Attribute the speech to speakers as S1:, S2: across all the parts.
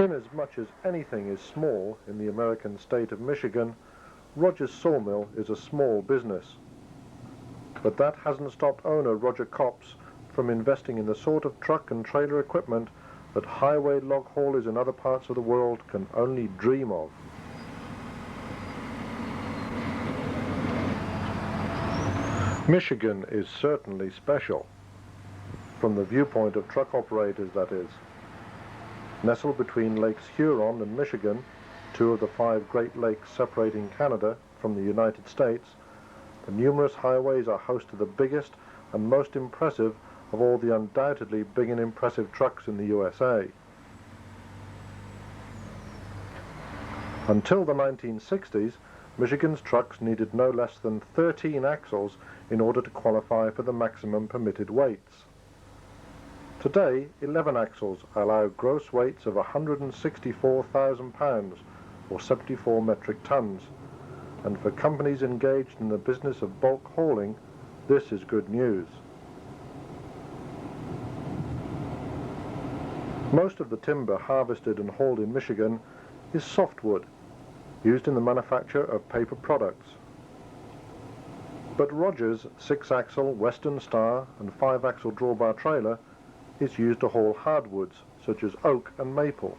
S1: Inasmuch as anything is small in the American state of Michigan, Rogers Sawmill is a small business. But that hasn't stopped owner Roger Copps from investing in the sort of truck and trailer equipment that highway log haulers in other parts of the world can only dream of. Michigan is certainly special, from the viewpoint of truck operators, that is. Nestled between Lakes Huron and Michigan, two of the 5 Great Lakes separating Canada from the United States, the numerous highways are host to the biggest and most impressive of all the undoubtedly big and impressive trucks in the USA. Until the 1960s, Michigan's trucks needed no less than 13 axles in order to qualify for the maximum permitted weights. Today, 11 axles allow gross weights of 164,000 pounds, or 74 metric tons, and for companies engaged in the business of bulk hauling, this is good news. Most of the timber harvested and hauled in Michigan is softwood, used in the manufacture of paper products. But Rogers' 6-axle Western Star and 5-axle drawbar trailer is used to haul hardwoods such as oak and maple,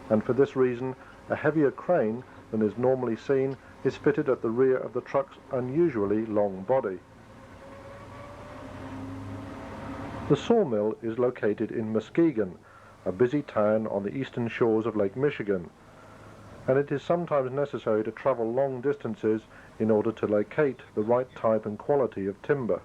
S1: and for this reason a heavier crane than is normally seen is fitted at the rear of the truck's unusually long body. The sawmill is located in Muskegon, a busy town on the eastern shores of Lake Michigan, and it is sometimes necessary to travel long distances in order to locate the right type and quality of timber.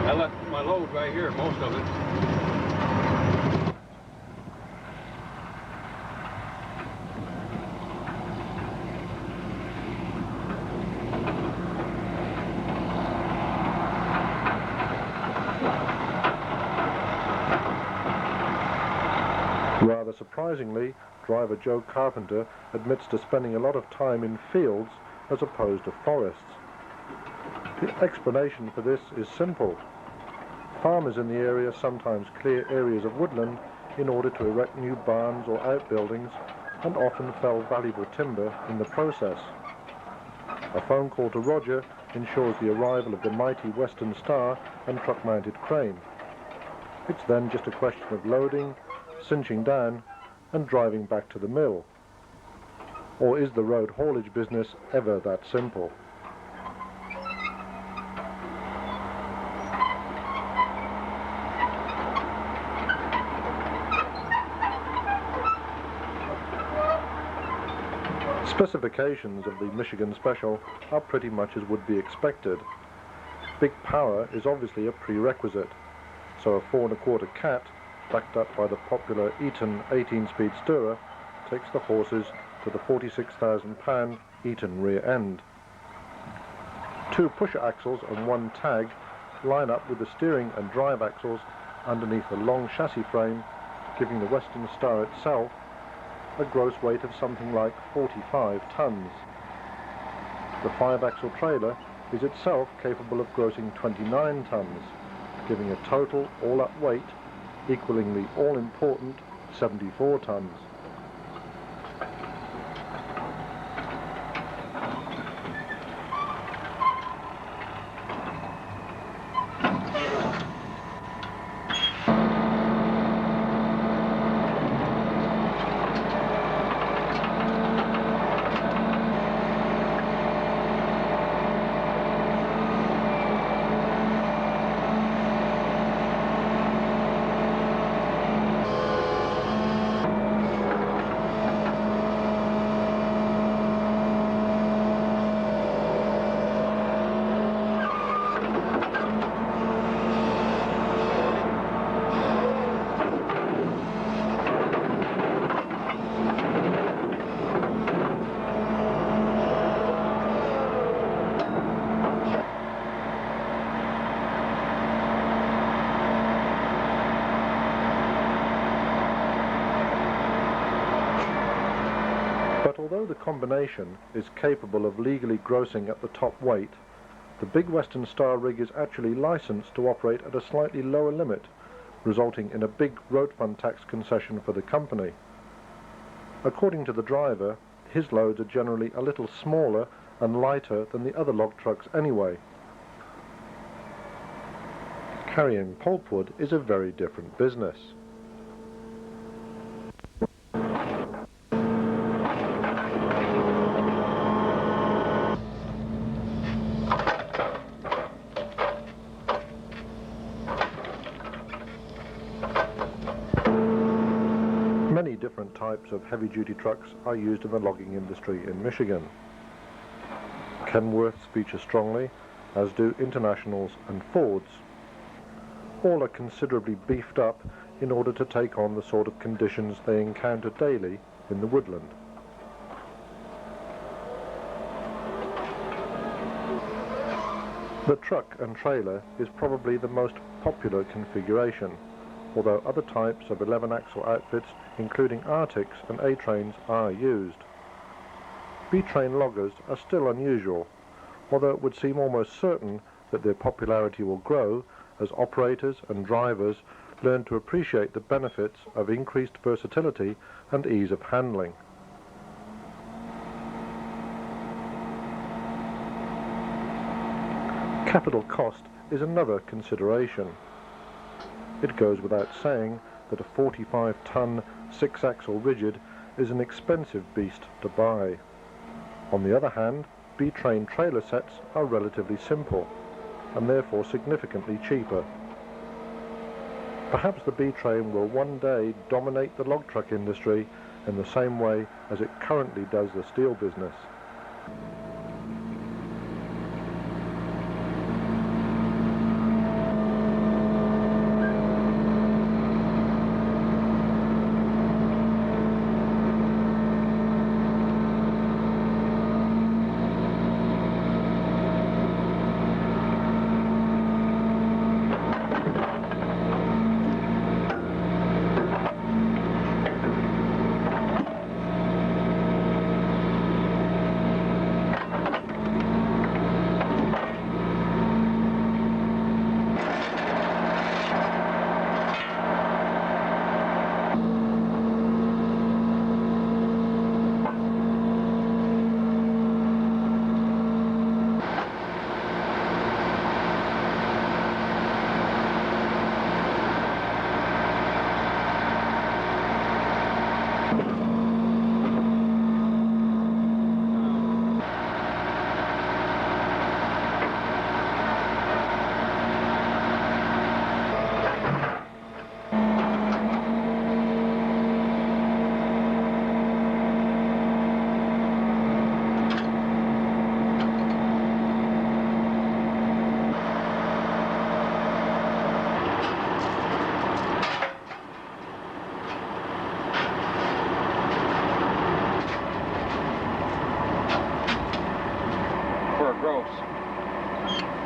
S2: I left my load right here, most of it.
S1: Rather surprisingly, driver Joe Carpenter admits to spending a lot of time in fields as opposed to forests. The explanation for this is simple. Farmers in the area sometimes clear areas of woodland in order to erect new barns or outbuildings, and often fell valuable timber in the process. A phone call to Roger ensures the arrival of the mighty Western Star and truck-mounted crane. It's then just a question of loading, cinching down, and driving back to the mill. Or is the road haulage business ever that simple? Specifications of the Michigan Special are pretty much as would be expected. Big power is obviously a prerequisite, so a 4 1/4 cat, backed up by the popular Eaton 18-speed stirrer, takes the horses to the 46,000-pound Eaton rear end. 2 pusher axles and 1 tag line up with the steering and drive axles underneath a long chassis frame, giving the Western Star itself a gross weight of something like 45 tons. The 5-axle trailer is itself capable of grossing 29 tons, giving a total all-up weight equaling the all-important 74 tons. although the combination is capable of legally grossing at the top weight, the big Western Star rig is actually licensed to operate at a slightly lower limit, resulting in a big road fund tax concession for the company. According to the driver, his loads are generally a little smaller and lighter than the other log trucks anyway. Carrying pulpwood is a very different business. Many different types of heavy-duty trucks are used in the logging industry in Michigan. Kenworths feature strongly, as do Internationals and Fords. All are considerably beefed up in order to take on the sort of conditions they encounter daily in the woodland. The truck and trailer is probably the most popular configuration, although other types of 11-axle outfits, including Arctics and A-trains, are used. B-train loggers are still unusual, although it would seem almost certain that their popularity will grow as operators and drivers learn to appreciate the benefits of increased versatility and ease of handling. Capital cost is another consideration. It goes without saying that a 45-ton 6-axle rigid is an expensive beast to buy. On the other hand, B-train trailer sets are relatively simple and therefore significantly cheaper. Perhaps the B-train will one day dominate the log truck industry in the same way as it currently does the steel business.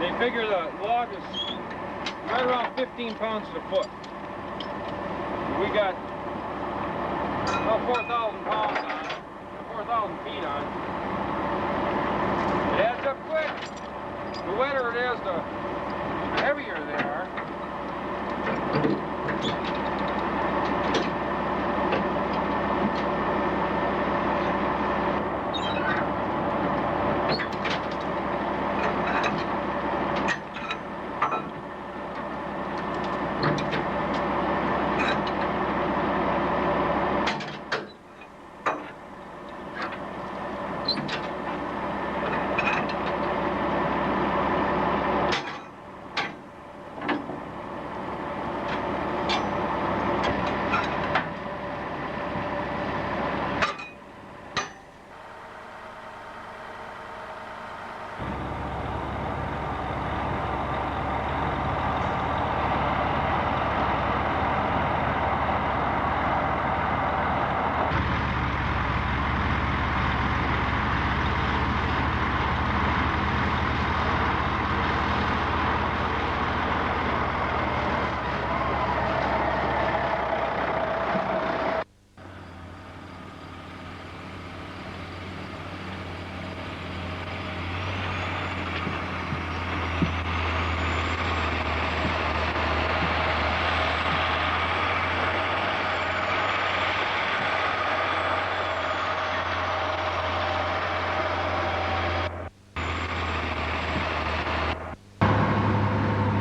S2: They figure the log is right around 15 pounds to the foot. We got about 4,000 pounds on it, 4,000 feet on it. It adds up quick. The wetter it is, the heavier they are.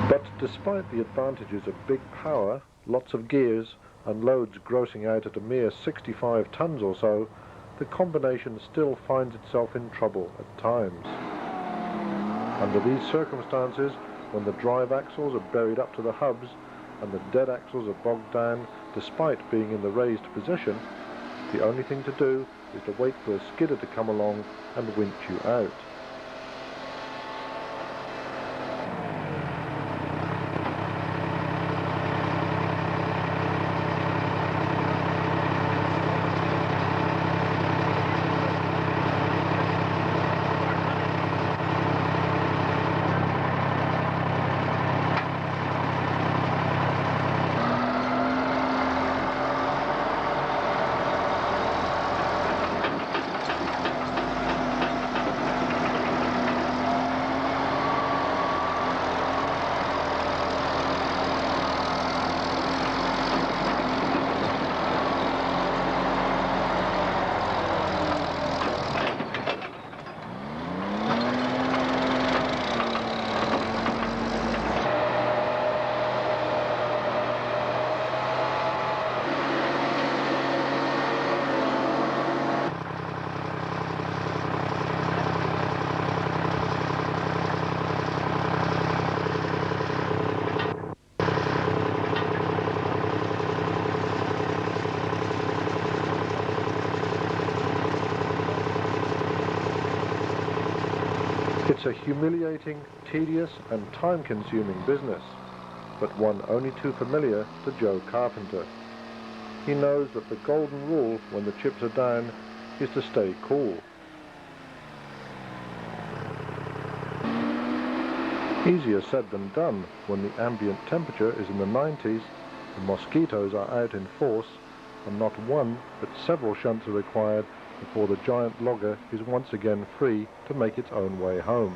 S1: But despite the advantages of big power, lots of gears, and loads grossing out at a mere 65 tons or so, the combination still finds itself in trouble at times. Under these circumstances, when the drive axles are buried up to the hubs and the dead axles are bogged down despite being in the raised position, the only thing to do is to wait for a skidder to come along and winch you out. It's a humiliating, tedious and time-consuming business, but one only too familiar to Joe Carpenter. He knows that the golden rule when the chips are down is to stay cool. Easier said than done when the ambient temperature is in the 90s, the mosquitoes are out in force, and not one but several shunts are required before the giant logger is once again free to make its own way home.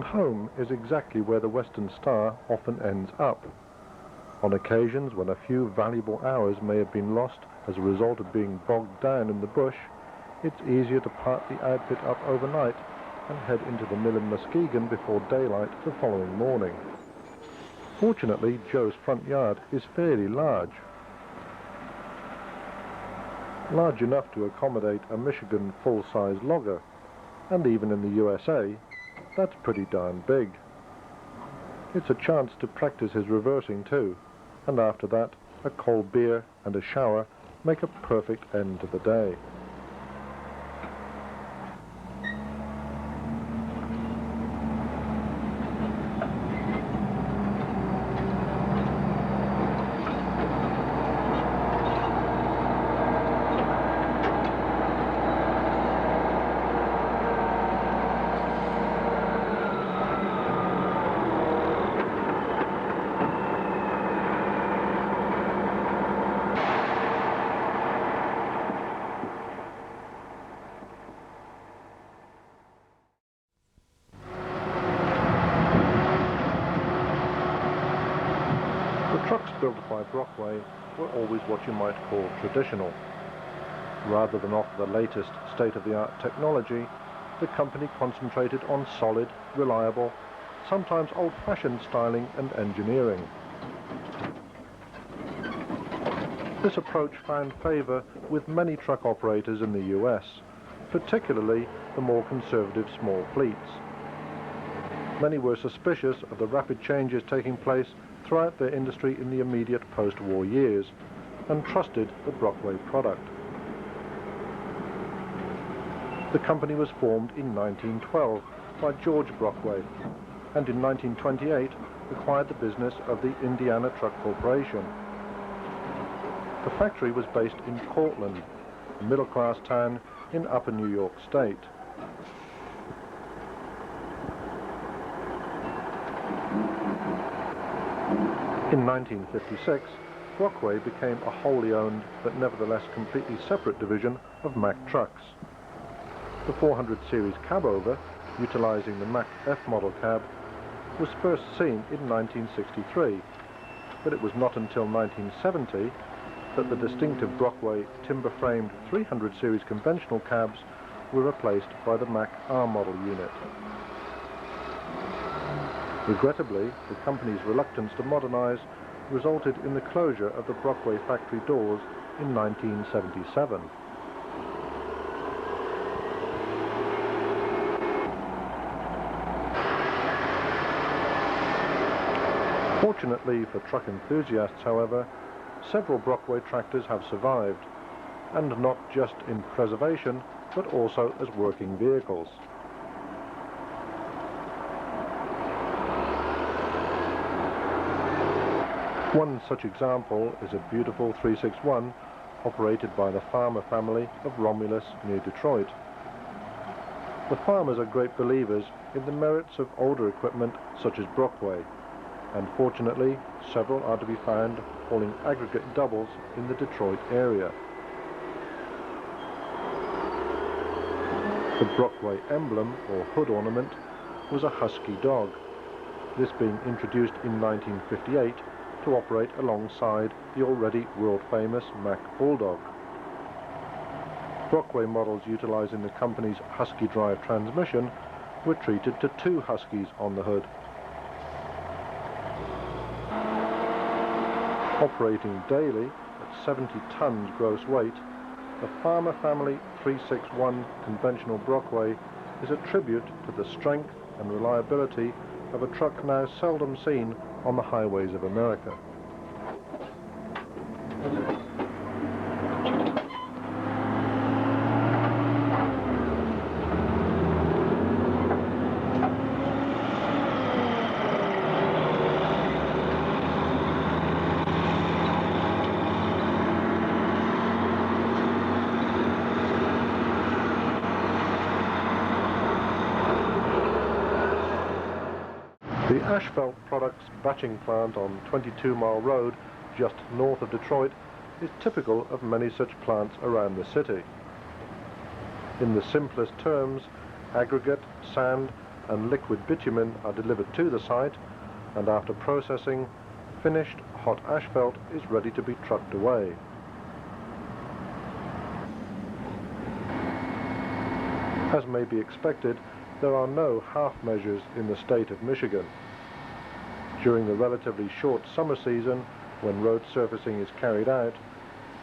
S1: home is exactly where the Western Star often ends up. On occasions when a few valuable hours may have been lost as a result of being bogged down in the bush, it's easier to park the outfit up overnight and head into the mill in Muskegon before daylight the following morning. Fortunately, Joe's front yard is fairly large. Large enough to accommodate a Michigan full-size logger, and even in the USA, that's pretty darn big. It's a chance to practice his reversing too, and after that, a cold beer and a shower make a perfect end to the day. The trucks built by Brockway were always what you might call traditional. Rather than offer the latest state-of-the-art technology, the company concentrated on solid, reliable, sometimes old-fashioned styling and engineering. This approach found favor with many truck operators in the US, particularly the more conservative small fleets. Many were suspicious of the rapid changes taking place throughout their industry in the immediate post-war years, and trusted the Brockway product. The company was formed in 1912 by George Brockway, and in 1928 acquired the business of the Indiana Truck Corporation. The factory was based in Cortland, a middle-class town in upper New York State. In 1956, Brockway became a wholly owned but nevertheless completely separate division of Mack Trucks. The 400 series cabover, utilizing the Mack F model cab, was first seen in 1963, but it was not until 1970 that the distinctive Brockway timber-framed 300 series conventional cabs were replaced by the Mack R model unit. Regrettably, the company's reluctance to modernize resulted in the closure of the Brockway factory doors in 1977. Fortunately for truck enthusiasts, however, several Brockway tractors have survived, and not just in preservation, but also as working vehicles. One such example is a beautiful 361 operated by the Farmer family of Romulus near Detroit. The farmers are great believers in the merits of older equipment such as Brockway, and fortunately several are to be found hauling aggregate doubles in the Detroit area. The Brockway emblem or hood ornament was a husky dog, this being introduced in 1958 to operate alongside the already world-famous Mack Bulldog. Brockway models utilizing the company's Husky drive transmission were treated to 2 Huskies on the hood. Operating daily at 70 tons gross weight, the Farmer family 361 conventional Brockway is a tribute to the strength and reliability of a truck now seldom seen on the highways of America. The Asphalt Products batching plant on 22 Mile Road, just north of Detroit, is typical of many such plants around the city. In the simplest terms, aggregate, sand, and liquid bitumen are delivered to the site, and after processing, finished hot asphalt is ready to be trucked away. As may be expected, there are no half measures in the state of Michigan. During the relatively short summer season, when road surfacing is carried out,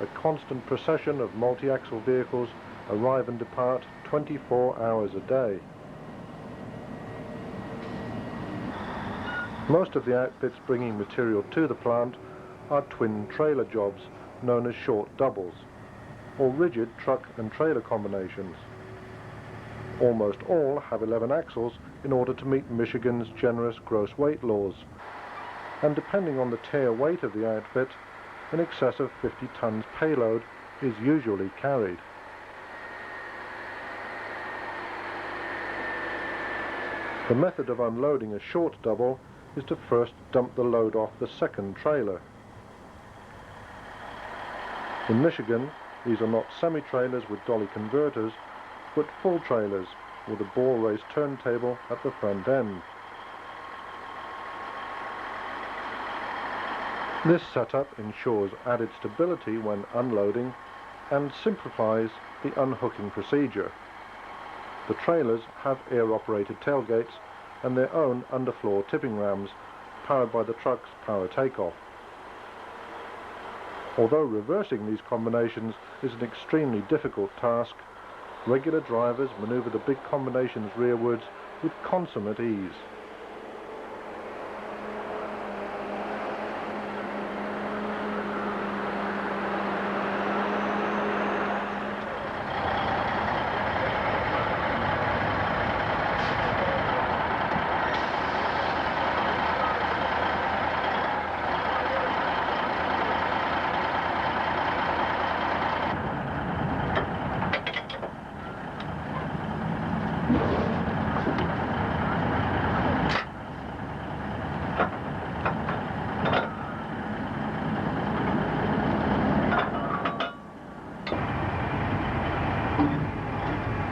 S1: a constant procession of multi-axle vehicles arrive and depart 24 hours a day. Most of the outfits bringing material to the plant are twin trailer jobs, known as short doubles, or rigid truck and trailer combinations. Almost all have 11 axles in order to meet Michigan's generous gross weight laws, and depending on the tare weight of the outfit, in excess of 50 tons payload is usually carried. The method of unloading a short double is to first dump the load off the second trailer. In Michigan, these are not semi-trailers with dolly converters, but full trailers with a ball race turntable at the front end. This setup ensures added stability when unloading and simplifies the unhooking procedure. The trailers have air-operated tailgates and their own underfloor tipping rams, powered by the truck's power takeoff. Although reversing these combinations is an extremely difficult task, regular drivers maneuver the big combinations rearwards with consummate ease.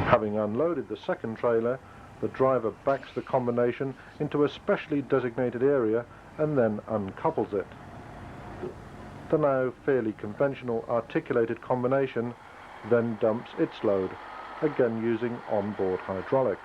S1: Having unloaded the second trailer, the driver backs the combination into a specially designated area and then uncouples it. The now fairly conventional articulated combination then dumps its load, again using onboard hydraulics.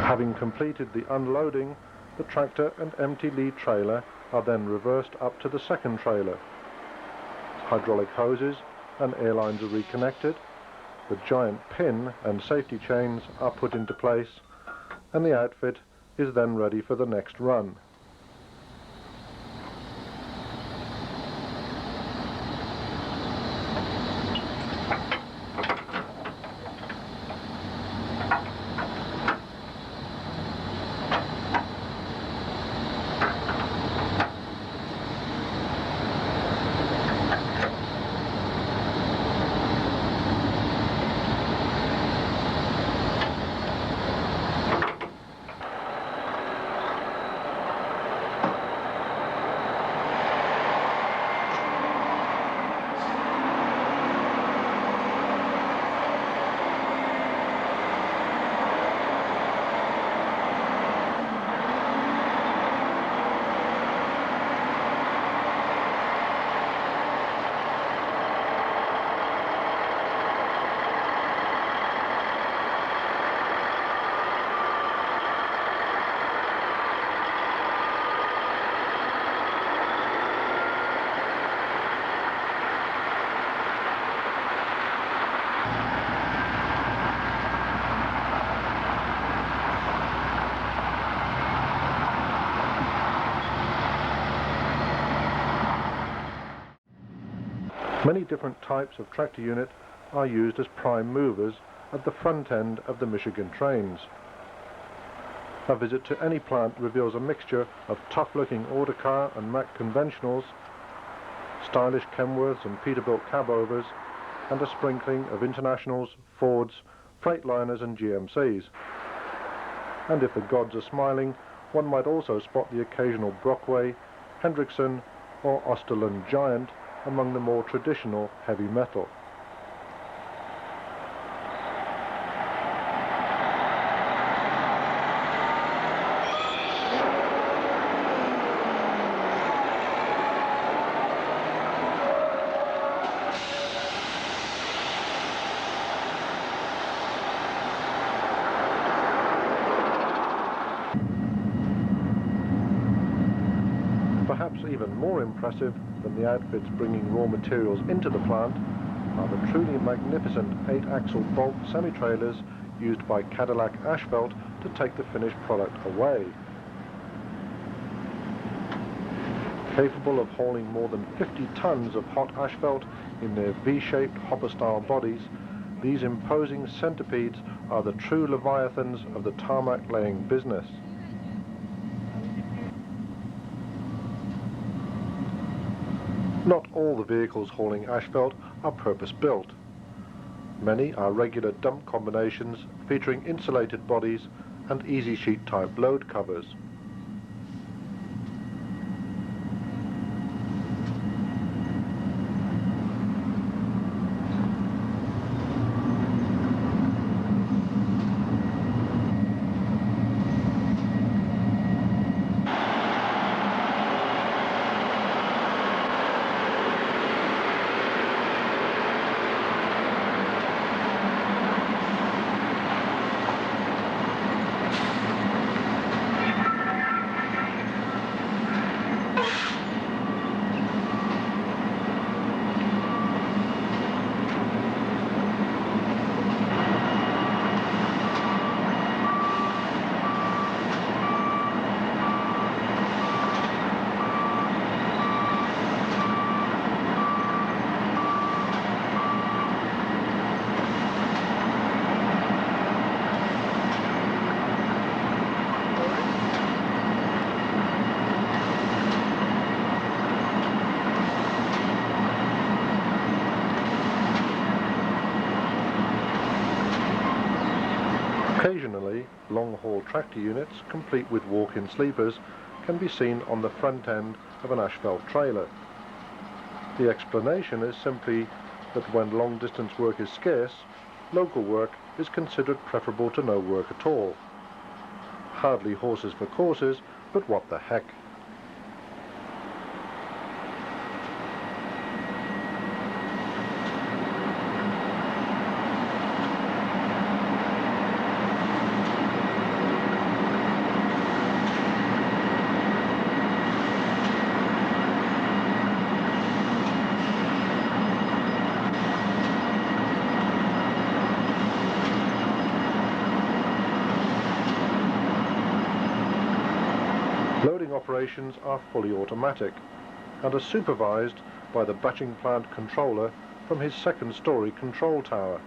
S1: Having completed the unloading, the tractor and empty lead trailer are then reversed up to the second trailer. Hydraulic hoses and air lines are reconnected, the giant pin and safety chains are put into place, and the outfit is then ready for the next run. Many different types of tractor unit are used as prime movers at the front end of the Michigan trains. A visit to any plant reveals a mixture of tough-looking order car and Mack conventionals, stylish Kenworths and Peterbilt cabovers, and a sprinkling of Internationals, Fords, Freightliners and GMCs. And if the gods are smiling, one might also spot the occasional Brockway, Hendrickson or Osterlund Giant among the more traditional heavy metal. Perhaps even more impressive than the outfits bringing raw materials into the plant are the truly magnificent 8-axle bolt semi-trailers used by Cadillac Asphalt to take the finished product away. Capable of hauling more than 50 tons of hot asphalt in their V-shaped hopper-style bodies, these imposing centipedes are the true leviathans of the tarmac laying business. Not all the vehicles hauling asphalt are purpose-built. Many are regular dump combinations featuring insulated bodies and easy sheet type load covers. Occasionally, long-haul tractor units, complete with walk-in sleepers, can be seen on the front end of an asphalt trailer. The explanation is simply that when long-distance work is scarce, local work is considered preferable to no work at all. Hardly horses for courses, but what the heck. operations are fully automatic and are supervised by the batching plant controller from his second-story control tower.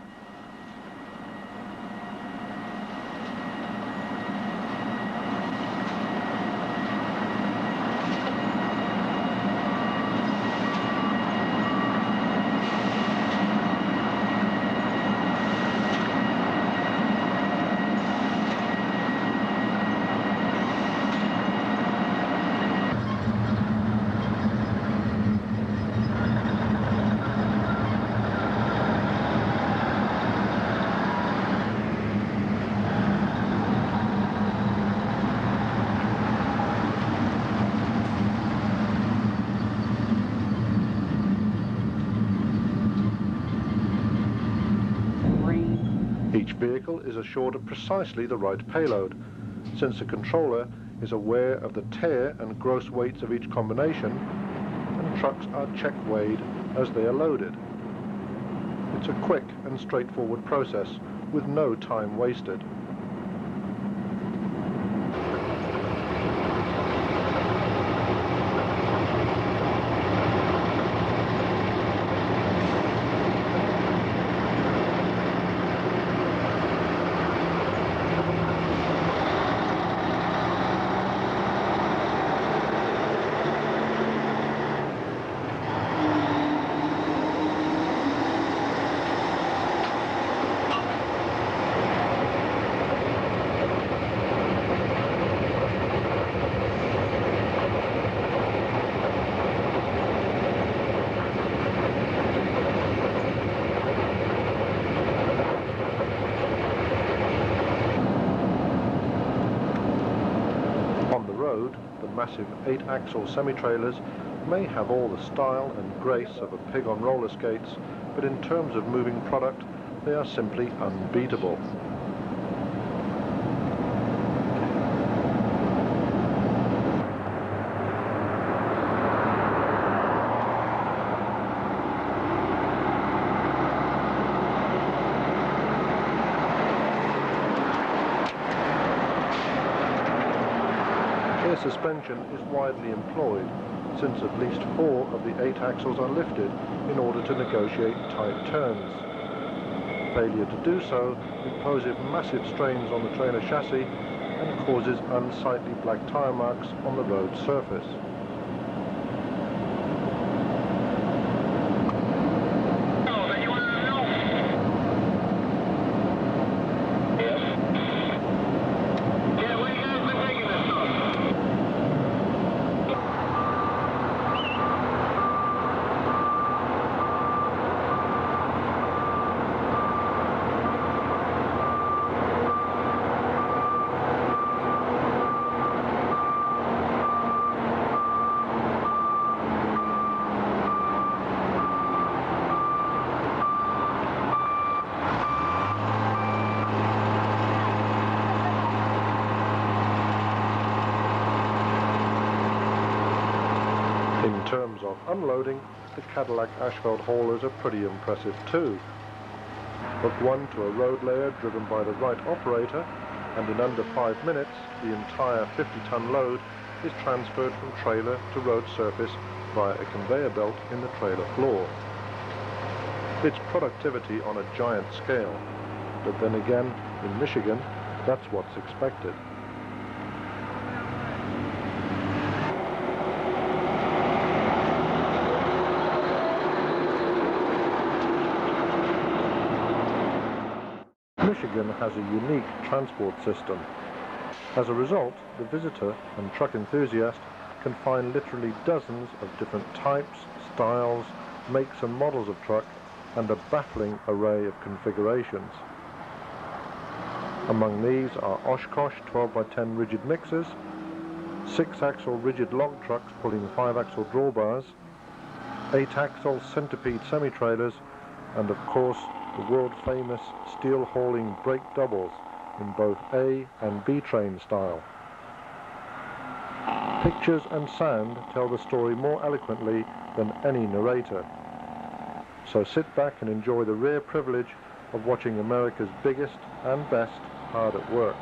S1: Each vehicle is assured of precisely the right payload, since the controller is aware of the tear and gross weights of each combination, and trucks are check-weighed as they are loaded. It's a quick and straightforward process with no time wasted. The massive 8-axle semi-trailers may have all the style and grace of a pig on roller skates, but in terms of moving product, they are simply unbeatable. Air suspension is widely employed, since at least 4 of the 8 axles are lifted in order to negotiate tight turns. Failure to do so imposes massive strains on the trailer chassis and causes unsightly black tyre marks on the road surface. In terms of unloading, the Cadillac Asphalt haulers are pretty impressive too. Hook one to a road layer driven by the right operator, and in under 5 minutes, the entire 50-ton load is transferred from trailer to road surface via a conveyor belt in the trailer floor. It's productivity on a giant scale, but then again, in Michigan, that's what's expected. Michigan has a unique transport system. As a result, the visitor and truck enthusiast can find literally dozens of different types, styles, makes and models of truck, and a baffling array of configurations. Among these are Oshkosh 12x10 rigid mixers, 6-axle rigid log trucks pulling 5-axle drawbars, 8-axle centipede semi-trailers, and of course the world-famous steel-hauling brake doubles in both A and B train style. Pictures and sound tell the story more eloquently than any narrator. So sit back and enjoy the rare privilege of watching America's biggest and best hard at work.